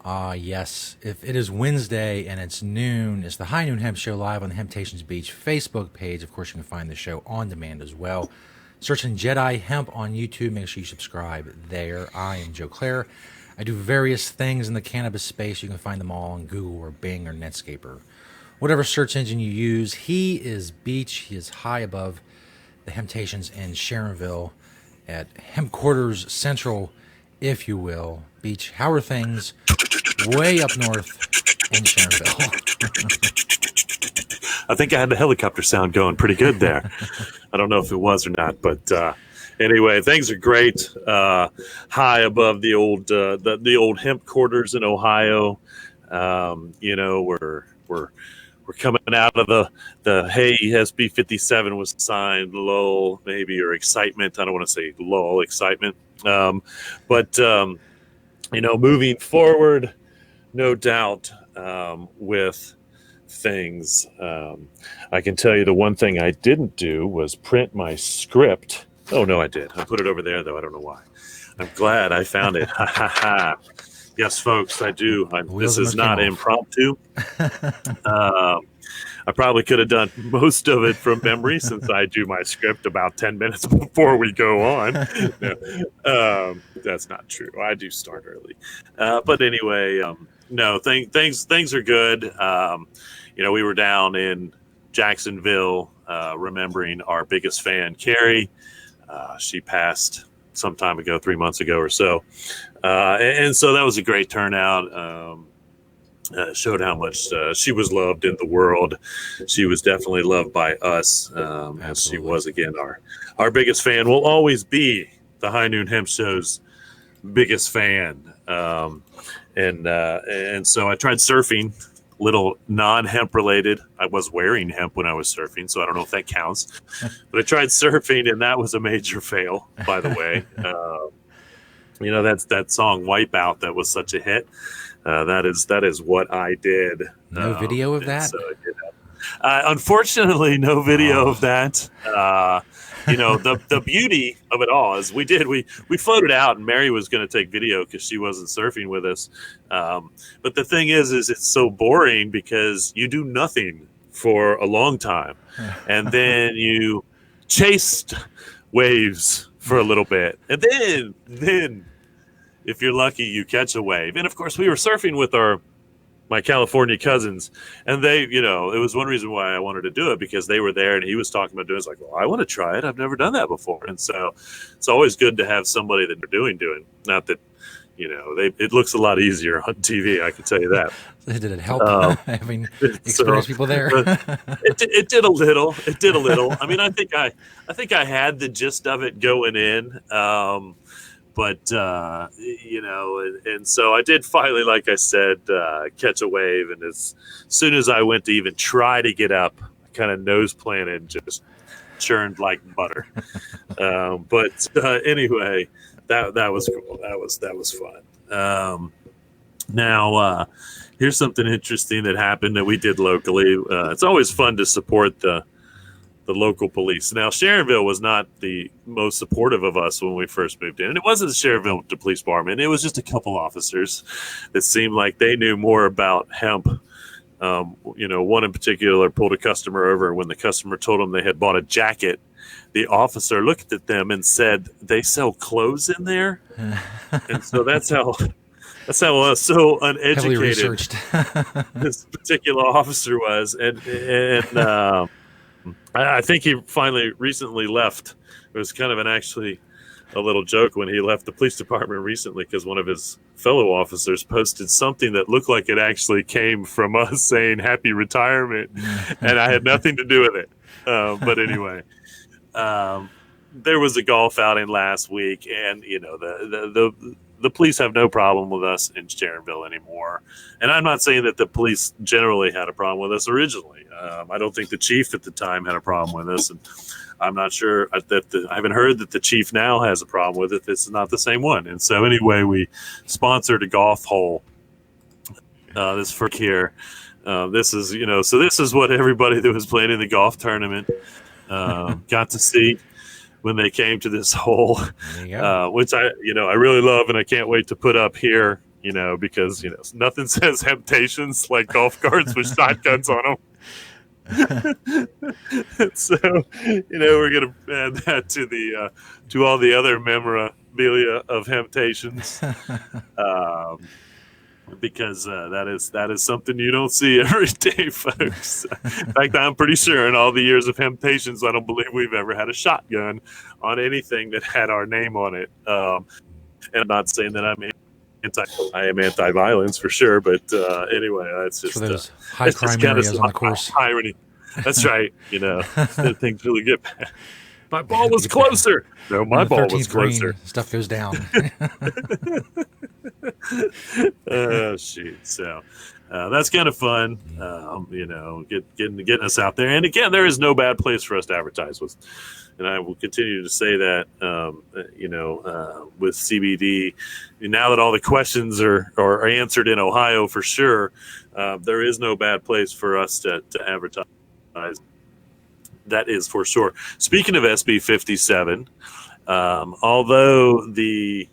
Yes. If it is Wednesday and it's noon, it's the High Noon Hemp Show live on the Hemptations Beach Facebook page. Of course, you can find the show on demand as well. Searching Jedi Hemp on YouTube. Make sure you subscribe there. I am Joe Clare. I do various things in the cannabis space. You can find them all on Google or Bing or Netscape or whatever search engine you use. He is beach. He is high above the Hemptations in Sharonville at Hemp Quarters Central, if you will. Beach. How are things way up north in Sharonville? I think I had the helicopter sound going pretty good there. I don't know if it was or not, but anyway, things are great. High above the old hemp quarters in Ohio. We're coming out of the hey, SB 57 was signed, lull maybe, or excitement. I don't want to say lull, excitement, but moving forward, no doubt, with things. I can tell you the one thing I didn't do was print my script. Oh, no, I did. I put it over there, though. I don't know why. I'm glad I found it. Ha, ha, ha. Yes, folks, I do. This is not impromptu. I probably could have done most of it from memory since I do my script about 10 minutes before we go on. No, that's not true. I do start early. But anyway, no, things are good. We were down in Jacksonville remembering our biggest fan, Carrie. She passed some time ago, 3 months ago or so. And so that was a great turnout. Showed how much she was loved in the world. She was definitely loved by us. As she was, again, our biggest fan. Will always be the High Noon Hemp Show's biggest fan. And so I tried surfing, little non-hemp related. I was wearing hemp when I was surfing, so I don't know if that counts. But I tried surfing, and that was a major fail, by the way. That's that song Wipeout that was such a hit. That is what I did. No video of that? So, unfortunately, no video of that. The beauty of it all is we floated out, and Mary was going to take video because she wasn't surfing with us. But the thing is it's so boring because you do nothing for a long time, and then you chased waves for a little bit, and then if you're lucky, you catch a wave. And of course, we were surfing with my California cousins, and they, it was one reason why I wanted to do it, because they were there and he was talking about doing it. It's like, well, I want to try it. I've never done that before. And so it's always good to have somebody that they're doing. Not that, it looks a lot easier on TV. I can tell you that. Did it help having experienced people there? It did a little. It did a little. I mean, I think I had the gist of it going in. But, and so I did finally, like I said, catch a wave. And as soon as I went to even try to get up, I kind of nose planted, just churned like butter. But anyway, that was cool. That was fun. Now, here's something interesting that happened that we did locally. It's always fun to support the local police. Now, Sharonville was not the most supportive of us when we first moved in. And it wasn't the Sharonville Police Department. It was just a couple officers that seemed like they knew more about hemp. One in particular pulled a customer over, and when the customer told him they had bought a jacket, the officer looked at them and said, "They sell clothes in there?" And so that's how so uneducated this particular officer was. And I think he finally recently left. It was kind of actually a little joke when he left the police department recently, because one of his fellow officers posted something that looked like it actually came from us saying happy retirement, and I had nothing to do with it. But anyway, there was a golf outing last week, and the police have no problem with us in Sharonville anymore. And I'm not saying that the police generally had a problem with us originally. I don't think the chief at the time had a problem with us, and I'm not sure that I haven't heard that the chief now has a problem with it. It's not the same one. And so anyway, we sponsored a golf hole. This for here. This is so this is what everybody that was playing in the golf tournament got to see when they came to this hole, which I really love, and I can't wait to put up here because nothing says Hemptations like golf carts with shotguns on them. So we're gonna add that to all the other memorabilia of Hemptations, because that is something you don't see every day, folks. In fact, I'm pretty sure in all the years of Hemptations, I don't believe we've ever had a shotgun on anything that had our name on it. And I'm not saying that I am anti-violence for sure, but anyway, it's just for those high crime areas on the course. Irony. That's right. Things really get bad. My ball was closer. No, my ball was closer. Stuff goes down. Oh, shoot. So that's kind of fun. Getting us out there. And again, there is no bad place for us to advertise with. And I will continue to say that, with CBD, now that all the questions are answered in Ohio for sure, there is no bad place for us to advertise. That is for sure. Speaking of SB 57, although the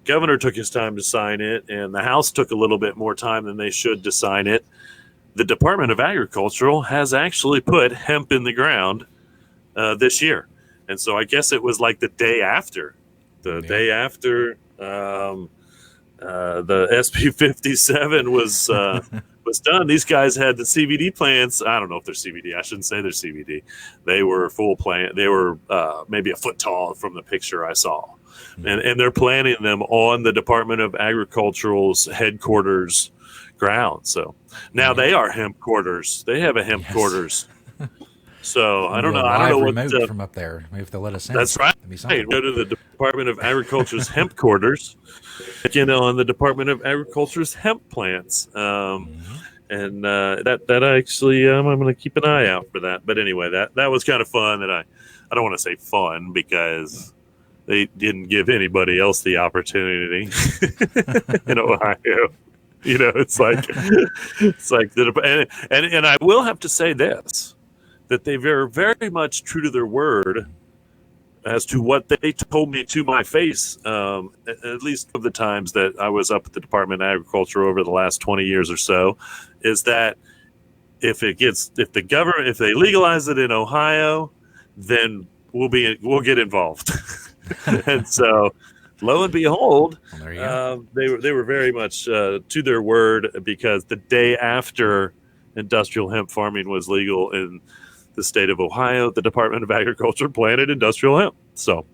governor took his time to sign it and the House took a little bit more time than they should to sign it, the Department of Agriculture has actually put hemp in the ground this year. And so I guess it was like the day after the SB 57 was done. These guys had the CBD plants. I don't know if they're CBD. I shouldn't say they're CBD. They were full plant. They were maybe a foot tall from the picture I saw. And they're planting them on the Department of Agricultural's headquarters ground. So now they are hemp quarters. They have a hemp quarters. So I don't know. I don't know what from up there. Maybe if they'll let us in. That's right. Hey, go to the Department of Agriculture's hemp quarters. On the Department of Agriculture's hemp plants. And that actually, I'm going to keep an eye out for that. But anyway, that was kind of fun. That I don't want to say fun because they didn't give anybody else the opportunity in Ohio. It's like and I will have to say this, that they were very much true to their word as to what they told me to my face, at least of the times that I was up at the Department of Agriculture over the last 20 years or so, is that if they legalize it in Ohio, then we'll get involved. And so, lo and behold, they were very much to their word, because the day after industrial hemp farming was legal in the state of Ohio, the Department of Agriculture planted industrial hemp. So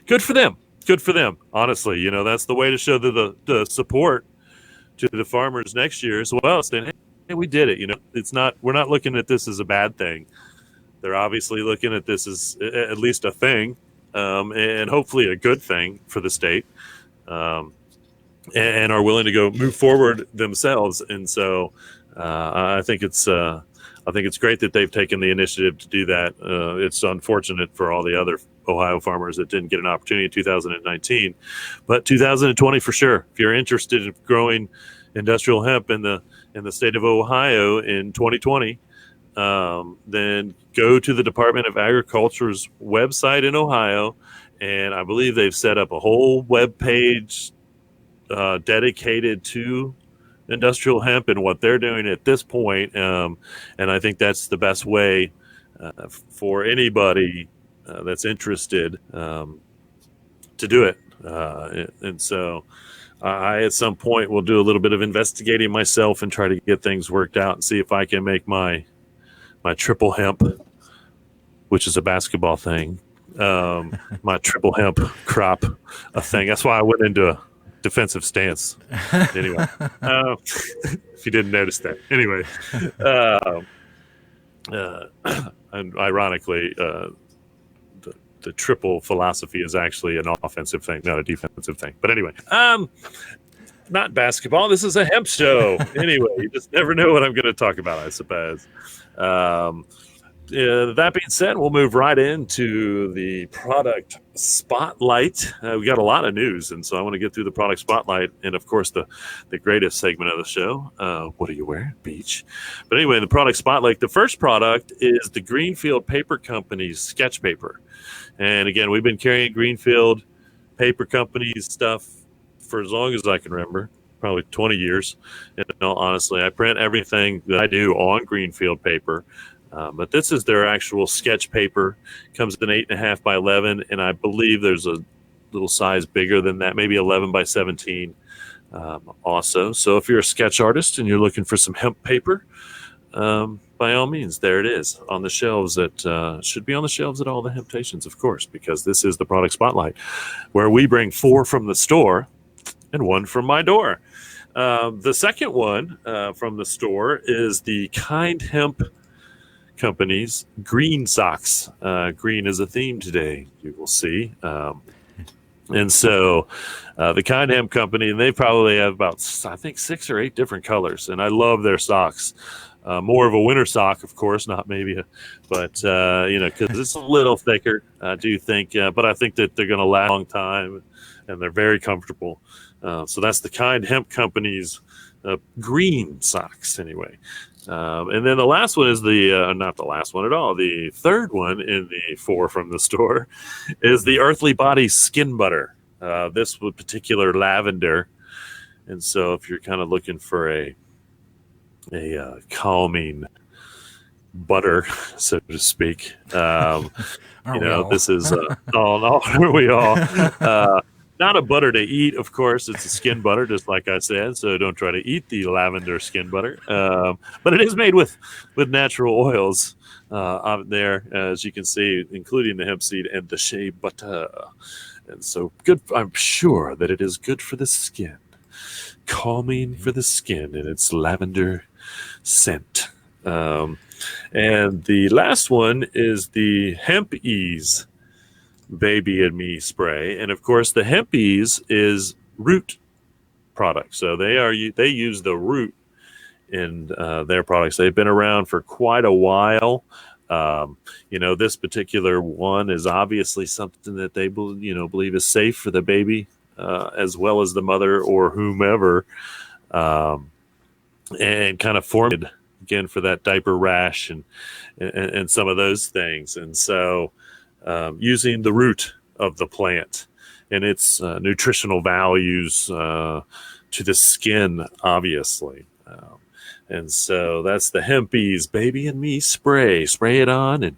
good for them. Good for them. Honestly, that's the way to show the support to the farmers next year as well. Saying, hey, we did it. We're not looking at this as a bad thing. They're obviously looking at this as at least a thing, and hopefully a good thing for the state, and are willing to move forward themselves. And so I think it's great that they've taken the initiative to do that. It's unfortunate for all the other Ohio farmers that didn't get an opportunity in 2019, but 2020 for sure. If you're interested in growing industrial hemp in the state of Ohio in 2020, then go to the Department of Agriculture's website in Ohio, and I believe they've set up a whole web page dedicated to industrial hemp and what they're doing at this point. And I think that's the best way for anybody that's interested to do it. And so I, at some point, will do a little bit of investigating myself and try to get things worked out and see if I can make my triple hemp, which is a basketball thing, my triple hemp crop a thing. That's why I went into a defensive stance. Anyway, if you didn't notice that. Anyway, and ironically, the triple philosophy is actually an offensive thing, not a defensive thing. But anyway, not basketball. This is a hemp show. Anyway, you just never know what I'm going to talk about, I suppose. That being said, we'll move right into the product spotlight. We got a lot of news, and so I want to get through the product spotlight and, of course, the greatest segment of the show. What are you wearing? Beach. But anyway, the product spotlight, the first product is the Greenfield Paper Company's sketch paper. And again, we've been carrying Greenfield Paper Company's stuff for as long as I can remember, probably 20 years. Honestly, I print everything that I do on Greenfield paper. But this is their actual sketch paper. Comes in 8.5 by 11, and I believe there's a little size bigger than that, maybe 11 by 17. Also, so if you're a sketch artist and you're looking for some hemp paper, by all means, there it is on the shelves. That should be on the shelves at all the Hemptations, of course, because this is the product spotlight, where we bring 4 from the store and 1 from my door. The second one from the store is the Kind Hemp Company's green socks. Green is a theme today, you will see. And so the Kind Hemp Company, and they probably have about, I think, 6 or 8 different colors. And I love their socks. More of a winter sock, of course, not maybe, but, because it's a little thicker, I do think. But I think that they're going to last a long time, and they're very comfortable. So that's the Kind Hemp Company's green socks, anyway. And then the last one is not the last one at all. The third one in the 4 from the store is the Earthly Body Skin Butter. This with particular lavender. And so if you're kind of looking for a calming butter, so to speak, this is, are we all? Not a butter to eat, of course. It's a skin butter, just like I said. So don't try to eat the lavender skin butter. But it is made with natural oils out there, as you can see, including the hemp seed and the shea butter. And so good. I'm sure that it is good for the skin, calming for the skin, and its lavender scent. And the last one is the Hemp Ease Baby and Me spray, and of course the Hemp Ease is root product, so they use the root in their products. They've been around for quite a while. This particular one is obviously something that they believe is safe for the baby, as well as the mother or whomever, and kind of formed again for that diaper rash and some of those things. And so using the root of the plant and its nutritional values to the skin, obviously. And so that's the Hemp Ease Baby and Me spray. Spray it on and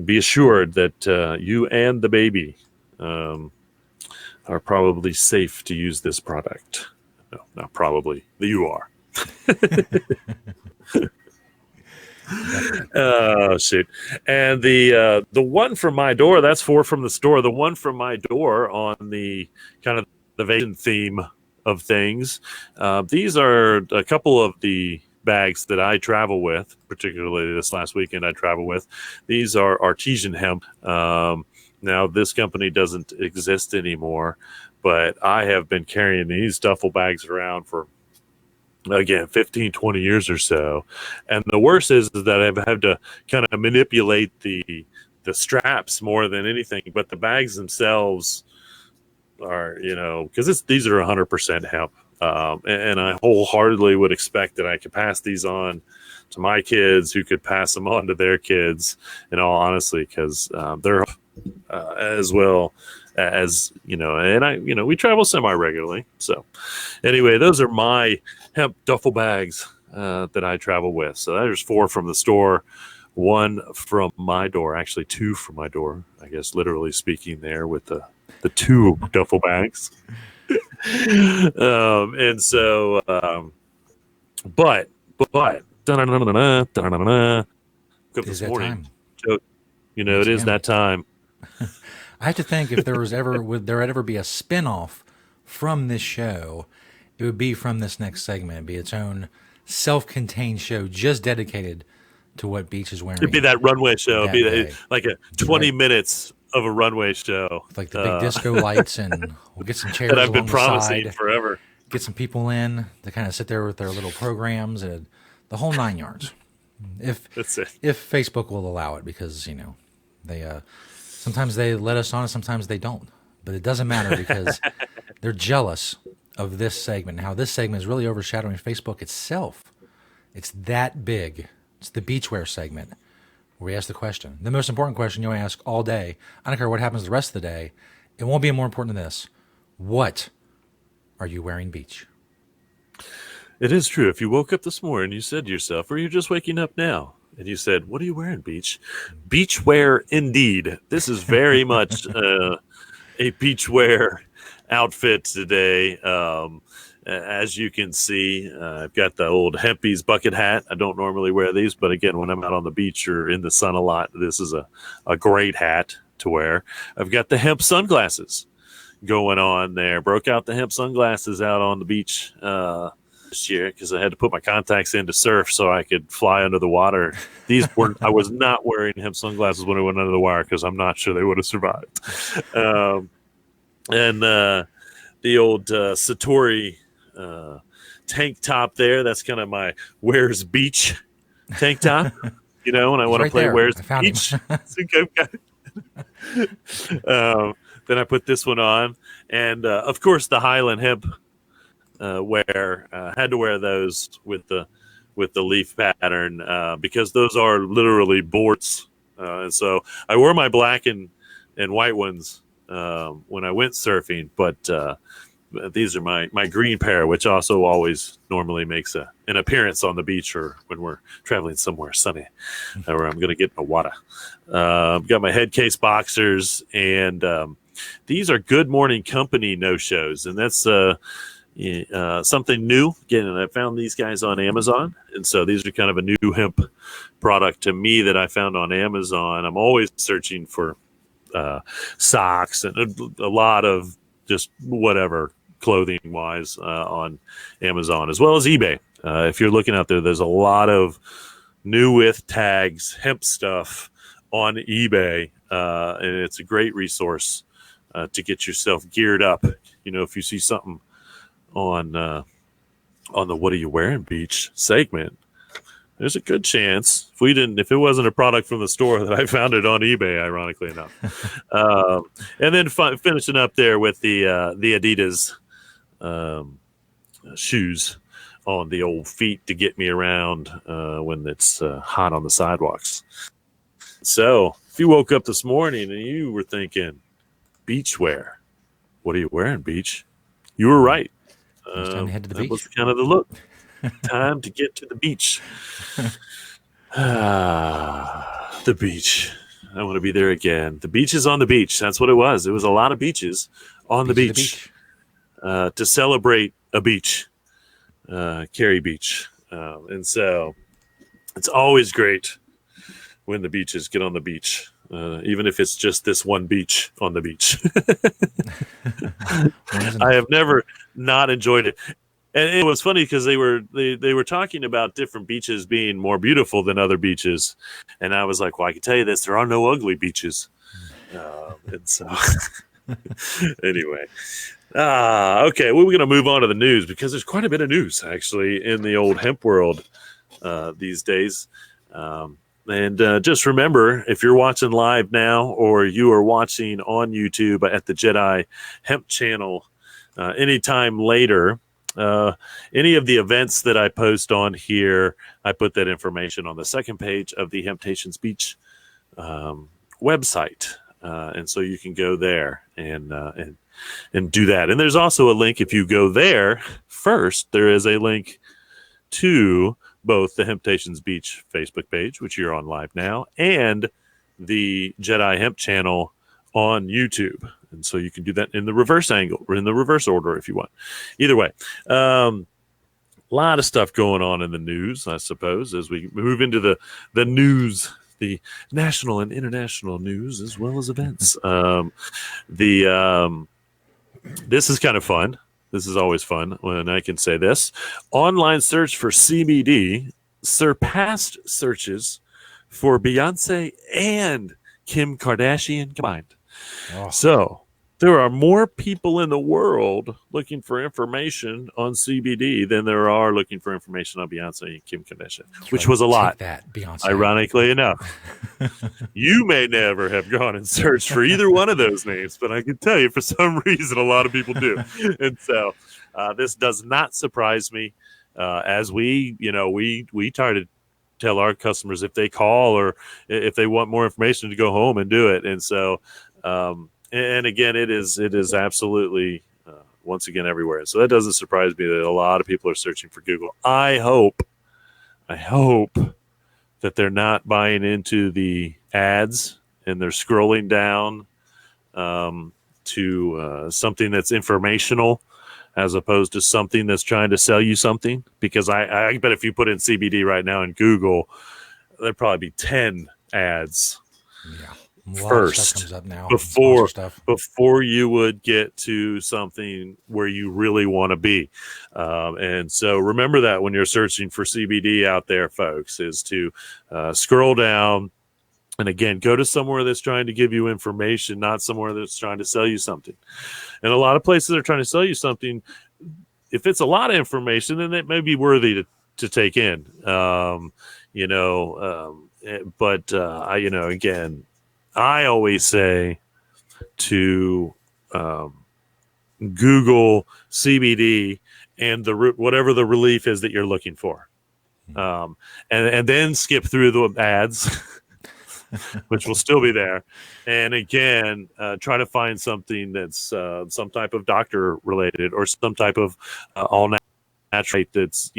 be assured that you and the baby are probably safe to use this product. No, not probably. You are. Oh, shoot. And the one from my door, that's 4 from the store. The one from my door on the kind of the vacation theme of things. These are a couple of the bags that I travel with, particularly this last weekend I travel with. These are Artesian Hemp. Now, this company doesn't exist anymore, but I have been carrying these duffel bags around for, again, 15, 20 years or so. And the worst is that I've had to kind of manipulate the straps more than anything, but the bags themselves are, because these are 100% hemp. And I wholeheartedly would expect that I could pass these on to my kids, who could pass them on to their kids, in all honesty, because they're as well as, and we travel semi-regularly. So anyway, those are my hemp duffel bags that I travel with. So there's 4 from the store, 1 from my door, actually 2 from my door, I guess, literally speaking there, with the 2 duffel bags. And so, but, Is that time? So, it is that time. I have to think, if there was ever, would there ever be a spin-off from this show, it would be from this next segment. It'd be its own self-contained show just dedicated to what Beach is wearing. It'd be that runway show. It'd be like a 20 minutes of a runway show. With like the big disco lights, and we'll get some chairs that I've been along promising the side, forever. Get some people in to kind of sit there with their little programs and the whole 9 yards. If Facebook will allow it, because, they sometimes they let us on, and sometimes they don't. But it doesn't matter, because they're jealous of this segment. How this segment is really overshadowing Facebook itself. It's that big. It's the beachwear segment, where we ask the question, the most important question you want to ask all day. I don't care what happens the rest of the day. It won't be more important than this. What are you wearing, Beach? It is true. If you woke up this morning, you said to yourself, or you're just waking up now, and you said, "What are you wearing, Beach?" Beach wear, indeed. This is very much a beach wear outfit today. As you can see, I've got the old Hempies bucket hat. I don't normally wear these, but again, when I'm out on the beach or in the sun a lot, this is a great hat to wear. I've got the hemp sunglasses going on there. Broke out the hemp sunglasses out on the beach this year because I had to put my contacts in to surf so I could fly under the water. I was not wearing hemp sunglasses when I went under the wire because I'm not sure they would have survived. And the old Satori tank top there. That's kind of my Where's Beach tank top. When I want to play there. Where's Beach. Then I put this one on, and of course the Highland hemp wear. Had to wear those with the leaf pattern because those are literally boards, and so I wore my black and white ones when I went surfing, but these are my green pair, which also always normally makes an appearance on the beach or when we're traveling somewhere sunny where I'm going to get in the water. I've got my head case boxers, and these are Good Morning Company no-shows, and that's something new. Again, and I found these guys on Amazon, and so these are kind of a new hemp product to me that I found on Amazon. I'm always searching for socks and a lot of just whatever clothing wise on Amazon as well as eBay. If you're looking out there, there's a lot of new with tags hemp stuff on eBay, and it's a great resource to get yourself geared up. If you see something on the What Are You Wearing Beach segment, there's a good chance if it wasn't a product from the store that I found it on eBay, ironically enough. And then finishing up there with the Adidas shoes on the old feet to get me around when it's hot on the sidewalks. So if you woke up this morning and you were thinking beach wear, what are you wearing, Beach? You were right. It's time to head to the beach. That was kind of the look. Time to get to the beach. The beach. I want to be there again. The beach is on the beach. That's what it was. It was a lot of beaches on the beach. To celebrate a beach, Cary Beach. And so it's always great when the beaches get on the beach, even if it's just this one beach on the beach. I have never not enjoyed it. And it was funny because they were talking about different beaches being more beautiful than other beaches. And I was like, well, I can tell you this, there are no ugly beaches. And so anyway. Okay, well, we're going to move on to the news because there's quite a bit of news, actually, in the old hemp world these days. And just remember, if you're watching live now or you are watching on YouTube at the Jedi Hemp channel anytime later, any of the events that I post on here, I put that information on the second page of the Hemptations Beach website. And so you can go there and do that. And there's also a link. If you go there first, there is a link to both the Hemptations Beach Facebook page, which you're on live now, and the Jedi Hemp channel on YouTube. And so you can do that in the reverse angle or in the reverse order if you want. Either way, a lot of stuff going on in the news, I suppose, as we move into the news, the national and international news, as well as events. This is kind of fun. This is always fun when I can say this. Online search for CBD surpassed searches for Beyonce and Kim Kardashian combined. Oh. So there are more people in the world looking for information on CBD than there are looking for information on Beyonce and Kim Kardashian, which was a lot. That, Beyonce. Ironically enough. You may never have gone and searched for either one of those names, but I can tell you for some reason a lot of people do. And so this does not surprise me as we try to tell our customers if they call or if they want more information to go home and do it. And so, and again, it is absolutely once again everywhere. So that doesn't surprise me that a lot of people are searching for Google. I hope that they're not buying into the ads and they're scrolling down to something that's informational as opposed to something that's trying to sell you something. Because I bet if you put in CBD right now in Google, there'd probably be 10 ads first comes up now. before you would get to something where you really want to be. And so remember that when you're searching for CBD out there, folks, is to scroll down. And again, go to somewhere that's trying to give you information, not somewhere that's trying to sell you something. And a lot of places are trying to sell you something. If it's a lot of information, then it may be worthy to take in. Again, I always say to Google CBD and whatever the relief is that you're looking for, and then skip through the ads. Which will still be there. And again, try to find something that's some type of doctor related or some type of all natural that's,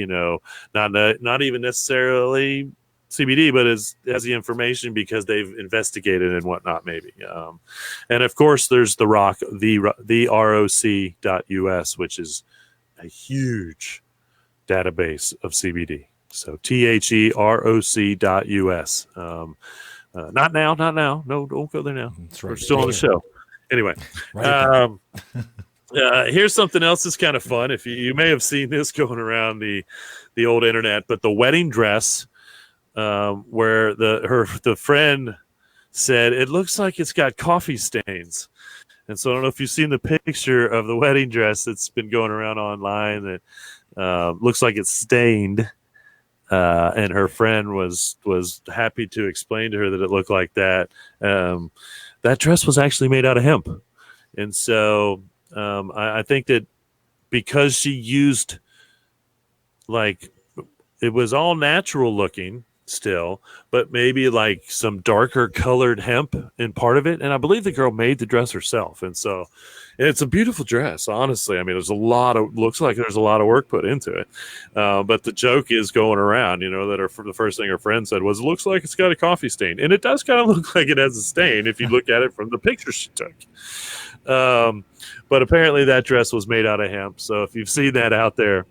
not even necessarily CBD, but has the information because they've investigated and whatnot, maybe. And of course, there's the ROC.us, which is a huge database of CBD. So THEROC.us. Not now. No, don't go there now. That's right. We're still on the show. Anyway, here's something else that's kind of fun. If you may have seen this going around the old internet, but the wedding dress, where the friend said it looks like it's got coffee stains, and so I don't know if you've seen the picture of the wedding dress that's been going around online that looks like it's stained. And her friend was happy to explain to her that it looked like that. That dress was actually made out of hemp. And so I think that because she used, it was all natural looking still, but maybe like some darker colored hemp in part of it. And I believe the girl made the dress herself. And so it's a beautiful dress, honestly. I mean, looks like there's a lot of work put into it. But the joke is going around, that the first thing her friend said was, it looks like it's got a coffee stain. And it does kind of look like it has a stain if you look at it from the picture she took. But apparently that dress was made out of hemp. So if you've seen that out there,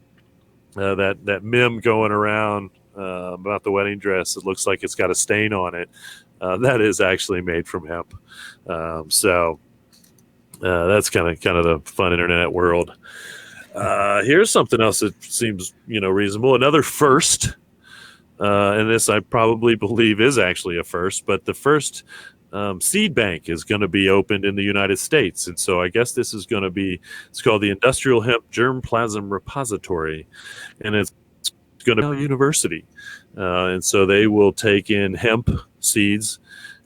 that meme going around about the wedding dress, it looks like it's got a stain on it. That is actually made from hemp. That's kind of the fun internet world. Here's something else that seems, reasonable. Another first, and this I probably believe is actually a first, but the first seed bank is going to be opened in the United States. And so I guess this is going to be, it's called the Industrial Hemp Germplasm Repository, and it's going to be a university. And so they will take in hemp seeds,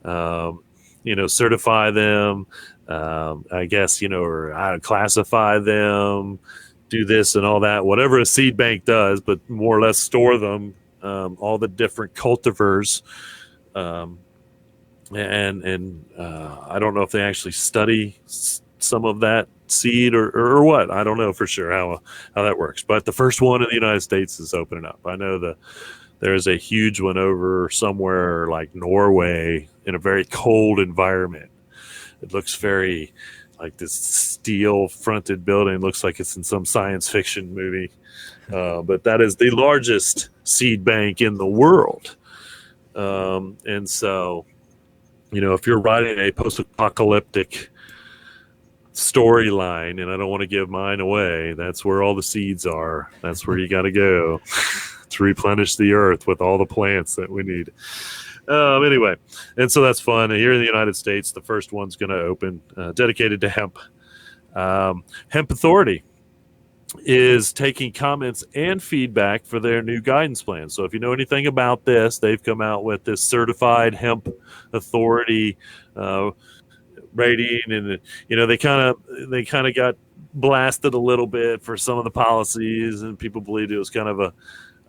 certify them, I guess, or classify them, do this and all that, whatever a seed bank does, but more or less store them, all the different cultivars. And I don't know if they actually study some of that seed or what. I don't know for sure how that works. But the first one in the United States is opening up. I know there's a huge one over somewhere like Norway in a very cold environment. It looks very like this steel-fronted building. Looks like it's in some science fiction movie. But that is the largest seed bank in the world. And so, if you're writing a post-apocalyptic storyline, and I don't want to give mine away, that's where all the seeds are. That's where you got to go to replenish the earth with all the plants that we need. Anyway, and so that's fun. Here in the United States, the first one's going to open dedicated to hemp. Hemp Authority is taking comments and feedback for their new guidance plan. So if you know anything about this, they've come out with this certified Hemp Authority rating, and they kind of got blasted a little bit for some of the policies, and people believed it was kind of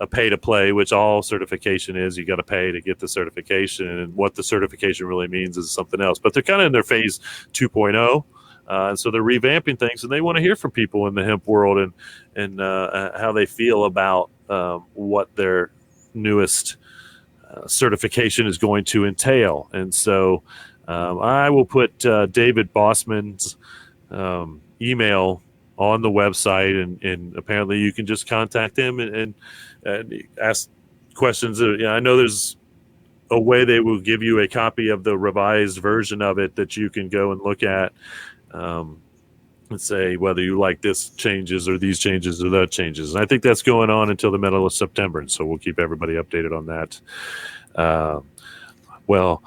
a pay to play, which all certification is. You got to pay to get the certification, and what the certification really means is something else. But they're kind of in their phase 2.0. And so they're revamping things, and they want to hear from people in the hemp world and how they feel about what their newest certification is going to entail. And so I will put David Bossman's email on the website, and apparently you can just contact him and ask questions. I know there's a way they will give you a copy of the revised version of it that you can go and look at and say whether you like this changes or these changes or that changes. And I think that's going on until the middle of September, and so we'll keep everybody updated on that. Well,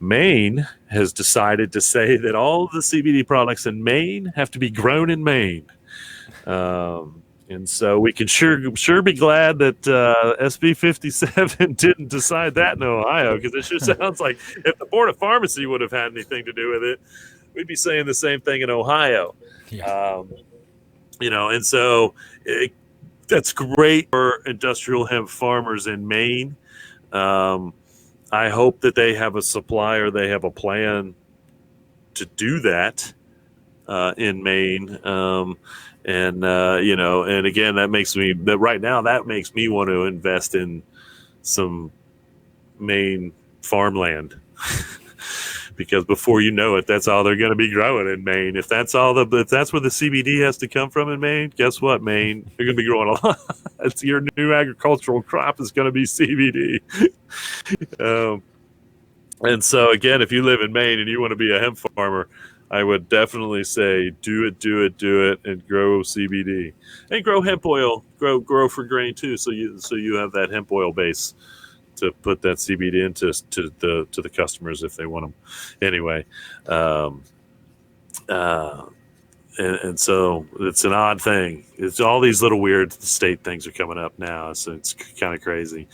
Maine has decided to say that all of the CBD products in Maine have to be grown in Maine. And so we can sure be glad that SB 57 didn't decide that in Ohio, because it sure sounds like if the Board of Pharmacy would have had anything to do with it, we'd be saying the same thing in Ohio. Yeah. And so that's great for industrial hemp farmers in Maine. I hope that they have a supply or they have a plan to do that in Maine. And again, that makes me want to invest in some Maine farmland because before you know it, that's all they're going to be growing in Maine. If that's where the CBD has to come from in Maine, guess what, Maine? You're going to be growing a lot. It's your new agricultural crop is going to be CBD. And so again, if you live in Maine and you want to be a hemp farmer, I would definitely say do it, and grow CBD and grow hemp oil, grow for grain too. So you have that hemp oil base to put that CBD into to the customers if they want them. Anyway, and so it's an odd thing. It's all these little weird state things are coming up now, so it's kind of crazy.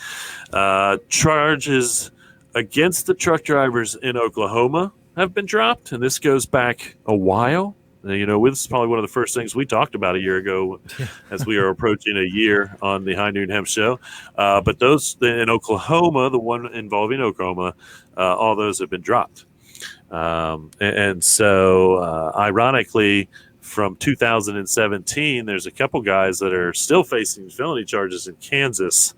Charges against the truck drivers in Oklahoma have been dropped, and this goes back a while. This is probably one of the first things we talked about a year ago as we are approaching a year on the High Noon Hemp Show. But those in Oklahoma, the one involving Oklahoma, all those have been dropped. And so, ironically, from 2017, there's a couple guys that are still facing felony charges in Kansas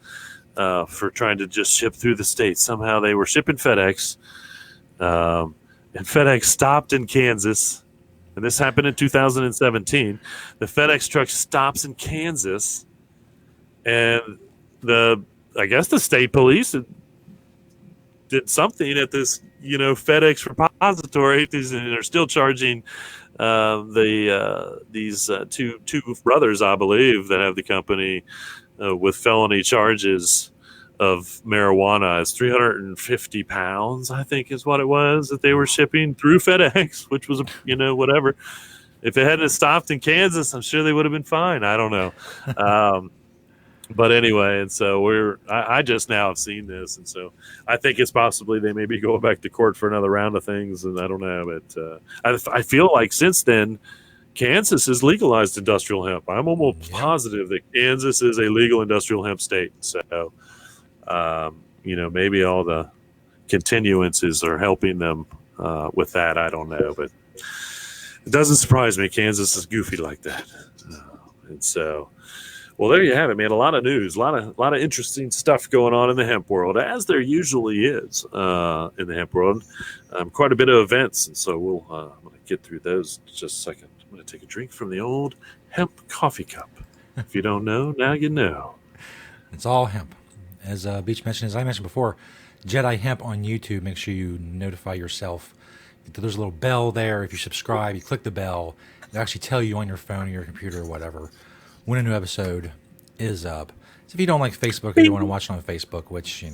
for trying to just ship through the state. Somehow they were shipping FedEx. And FedEx stopped in Kansas, and this happened in 2017. The FedEx truck stops in Kansas, and I guess the state police did something at this, FedEx repository, and are still charging these two brothers, I believe, that have the company with felony charges of marijuana. Is 350 pounds, I think is what it was, that they were shipping through FedEx, which was, whatever. If it hadn't stopped in Kansas, I'm sure they would have been fine. I don't know. But anyway, and so I just now have seen this. And so I think it's possibly they may be going back to court for another round of things. And I don't know, but I feel like since then, Kansas has legalized industrial hemp. I'm almost positive that Kansas is a legal industrial hemp state. So, maybe all the continuances are helping them with that. I don't know, but it doesn't surprise me. Kansas is goofy like that. And so, well, there you have it, man. A lot of news, a lot of interesting stuff going on in the hemp world, as there usually is in the hemp world. Quite a bit of events, and so I'm going to get through those in just a second. I'm going to take a drink from the old hemp coffee cup. If you don't know, now you know. It's all hemp. As Beach mentioned, as I mentioned before, Jedi Hemp on YouTube. Make sure you notify yourself. There's a little bell there. If you subscribe, you click the bell. It'll actually tell you on your phone or your computer or whatever when a new episode is up. So if you don't like Facebook, or you want to watch it on Facebook, which,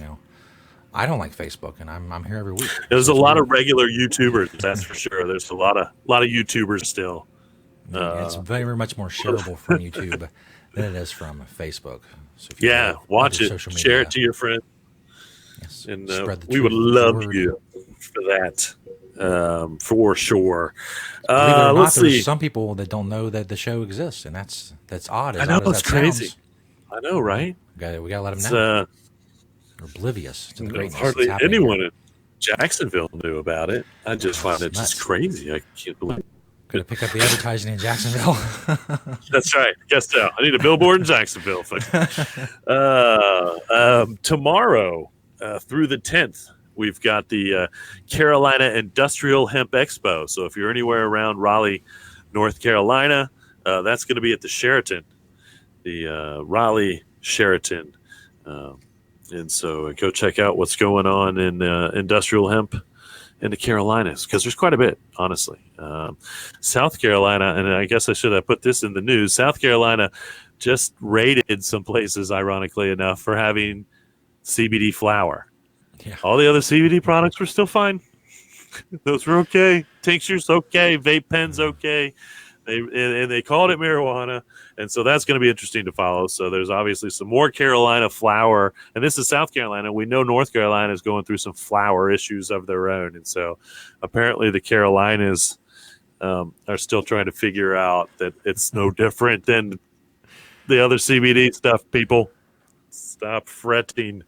I don't like Facebook, and I'm here every week. There's a lot of regular YouTubers, that's for sure. There's a lot of YouTubers still. It's very much more shareable from YouTube than it is from Facebook. So watch it, share it to your friends, and we would love you for that, for sure. Let's see. There's some people that don't know that the show exists, and that's odd. I know, it's crazy. I know, right? We got to let them know. They're oblivious to the greatness. Hardly anyone in Jacksonville knew about it. I just find it just crazy. I can't believe it. Gonna pick up the advertising in Jacksonville. That's right. Guess so. I need a billboard in Jacksonville. Tomorrow through the 10th, we've got the Carolina Industrial Hemp Expo. So if you're anywhere around Raleigh, North Carolina, that's going to be at the Sheraton, the Raleigh Sheraton. And so go check out what's going on in industrial hemp in the Carolinas, because there's quite a bit, honestly. South Carolina, and I guess I should have put this in the news, South Carolina just rated some places, ironically enough, for having CBD flower. Yeah. All the other CBD products were still fine. Those were okay. Tinctures, okay. Vape pens, okay. They called it marijuana, and so that's going to be interesting to follow. So there's obviously some more Carolina flower, and this is South Carolina. We know North Carolina is going through some flower issues of their own, and so apparently the Carolinas are still trying to figure out that it's no different than the other CBD stuff. People, stop fretting.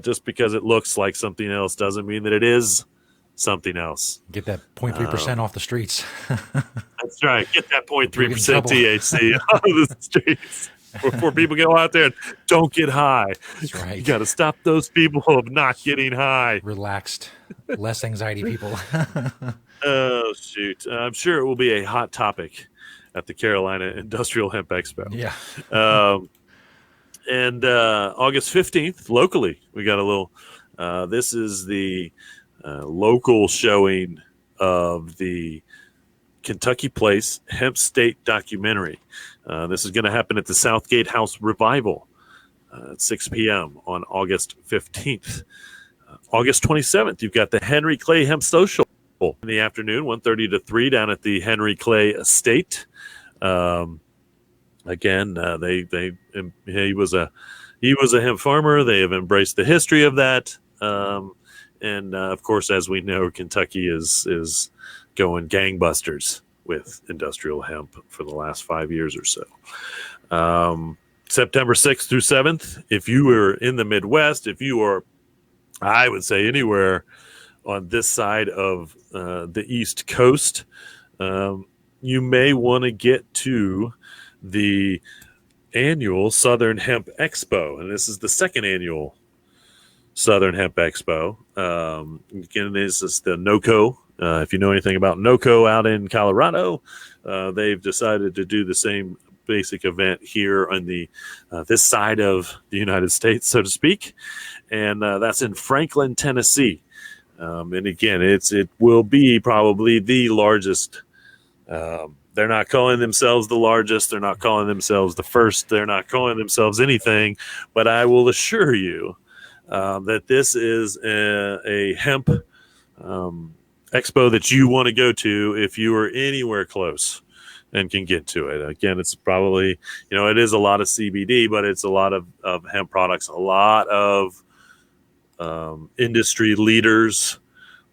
Just because it looks like something else doesn't mean that it is something else. Get that 0.3% off the streets. That's right. Get that 0.3% THC off the streets before people go out there and don't get high. That's right. You got to stop those people of not getting high. Relaxed, less anxiety people. Oh, shoot. I'm sure it will be a hot topic at the Carolina Industrial Hemp Expo. Yeah. And August 15th, locally, we got a little, this is the local showing of the Kentucky Place Hemp State documentary. This is going to happen at the Southgate House Revival at 6 p.m. on August 15th. August 27th, you've got the Henry Clay Hemp Social in the afternoon, 1:30 to 3 down at the Henry Clay Estate. Again, he was a hemp farmer. They have embraced the history of that, and of course, as we know, Kentucky is going gangbusters with industrial hemp for the last 5 years or so. September 6th through 7th. If you were in the Midwest, if you are, I would say anywhere on this side of the East Coast, you may want to get to the annual Southern Hemp Expo, and this is the second annual Southern Hemp Expo. Again, this is the NOCO. If you know anything about NOCO out in Colorado, they've decided to do the same basic event here on the this side of the United States, so to speak, and that's in Franklin, Tennessee. And again, it will be probably the largest. They're not calling themselves the largest. They're not calling themselves the first. They're not calling themselves anything. But I will assure you that this is a hemp expo that you want to go to if you are anywhere close and can get to it. Again, it's probably, it is a lot of CBD, but it's a lot of hemp products, a lot of industry leaders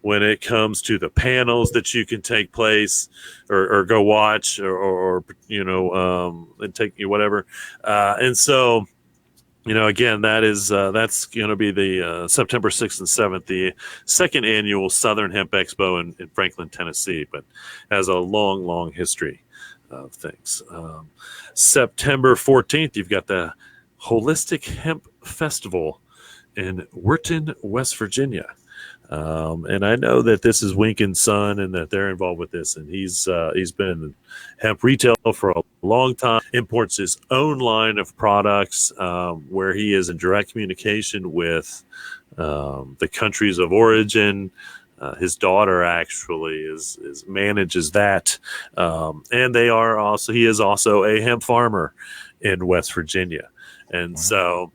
when it comes to the panels that you can take place or go watch or and take you whatever. And so, again, that's going to be the September 6th and 7th, the second annual Southern Hemp Expo in Franklin, Tennessee, but has a long, long history of things. September 14th, you've got the Holistic Hemp Festival in Wharton, West Virginia. And I know that this is Winkin's son and that they're involved with this. And he's been in hemp retail for a long time, imports his own line of products where he is in direct communication with the countries of origin. His daughter actually manages that. And he is also a hemp farmer in West Virginia. And wow. So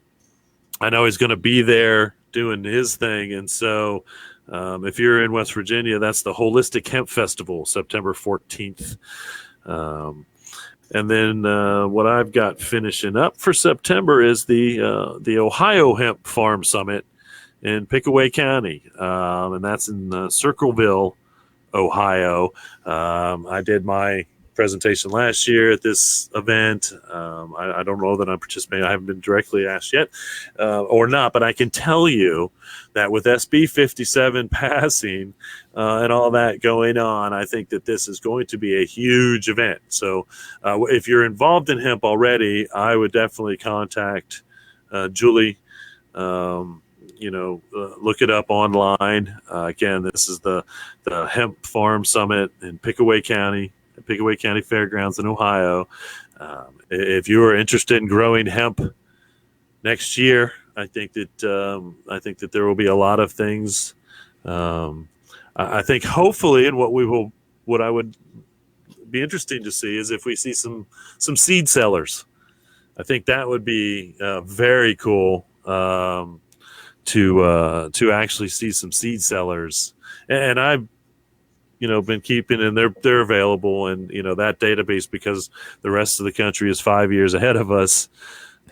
I know he's going to be there doing his thing. And so if you're in West Virginia, that's the Holistic Hemp Festival, September 14th. And then what I've got finishing up for September is the Ohio Hemp Farm Summit in Pickaway County. And that's in Circleville, Ohio. I did my presentation last year at this event. I don't know that I'm participating. I haven't been directly asked yet or not, but I can tell you that with SB 57 passing and all that going on, I think that this is going to be a huge event. So if you're involved in hemp already, I would definitely contact Julie. Look it up online. Again, this is the Hemp Farm Summit in Pickaway County Fairgrounds in Ohio. If you are interested in growing hemp next year, I think that there will be a lot of things. I think hopefully, and what I would be interesting to see is if we see some seed sellers. I think that would be very cool. To actually see some seed sellers, and I've been keeping, and they're available, and that database, because the rest of the country is 5 years ahead of us.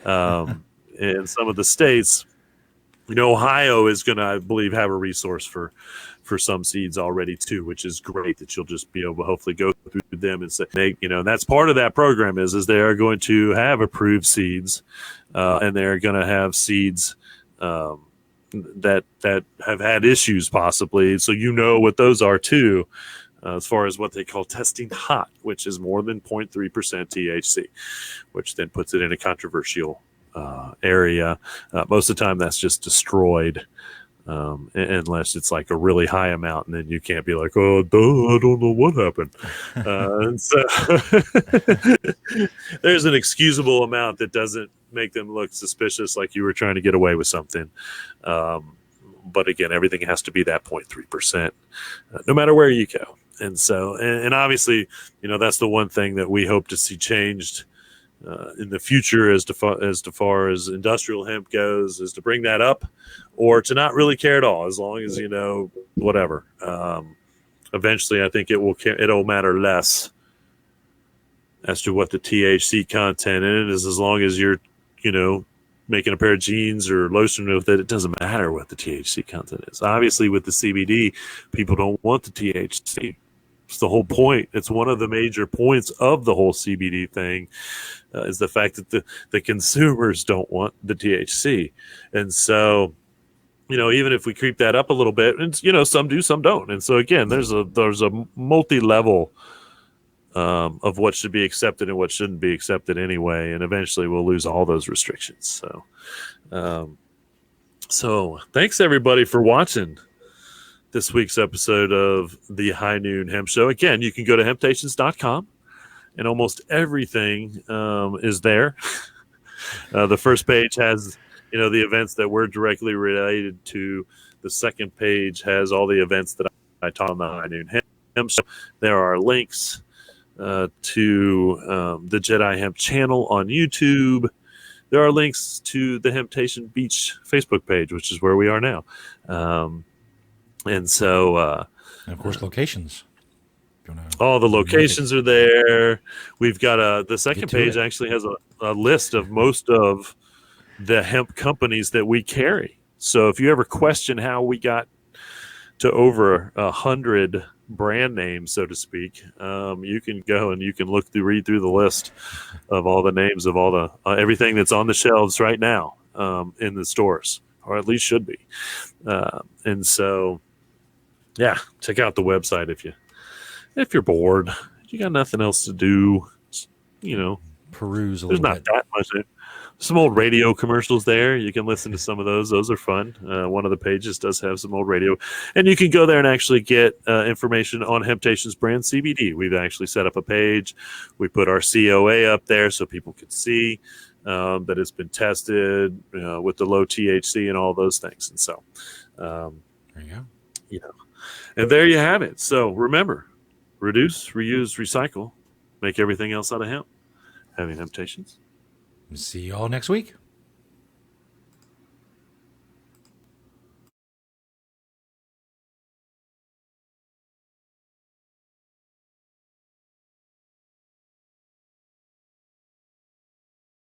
In some of the states, Ohio is going to, I believe, have a resource for some seeds already too, which is great that you'll just be able to hopefully go through them and say, and that's part of that program is they are going to have approved seeds, and they're going to have seeds that have had issues possibly. So what those are too, as far as what they call testing hot, which is more than 0.3% THC, which then puts it in a controversial area. Most of the time that's just destroyed, unless it's like a really high amount, and then you can't be like, oh, duh, I don't know what happened. And so there's an excusable amount that doesn't make them look suspicious, like you were trying to get away with something. But again, everything has to be that 0.3%, no matter where you go. And so, and obviously, that's the one thing that we hope to see changed in the future as far as industrial hemp goes, is to bring that up, or to not really care at all, as long as whatever. Eventually, I think it'll matter less as to what the THC content in it is, as long as you're making a pair of jeans or lotion with it. It doesn't matter what the THC content is. Obviously, with the CBD, people don't want the THC. It's the whole point. It's one of the major points of the whole CBD thing, is the fact that the consumers don't want the THC. And so, even if we creep that up a little bit, and some do, some don't. And so again, there's a multi-level of what should be accepted and what shouldn't be accepted anyway. And eventually we'll lose all those restrictions. So thanks everybody for watching this week's episode of the High Noon Hemp Show. Again, you can go to hemptations.com, and almost everything is there. The first page has, the events that were directly related to. The second page has all the events that I taught on the High Noon Hemp Show. There are links to the Jedi Hemp channel on YouTube. There are links to the Hemptation Beach Facebook page, which is where we are now. And so, and of course, locations. All the locations are there. We've got the second page actually has a list of most of the hemp companies that we carry. So if you ever question how we got to over 100 brand names, so to speak, you can go and you can read through the list of all the names of all the everything that's on the shelves right now in the stores, or at least should be. And so, yeah, check out the website if you're bored, you got nothing else to do. Peruse a there's little not bit. that much. Some old radio commercials there. You can listen to some of those. Those are fun. One of the pages does have some old radio. And you can go there and actually get information on Hemptation's brand CBD. We've actually set up a page. We put our COA up there so people can see that it's been tested with the low THC and all those things. And so, there you go. And there you have it. So remember, reduce, reuse, recycle, make everything else out of hemp. Having Hemptations. See you all next week.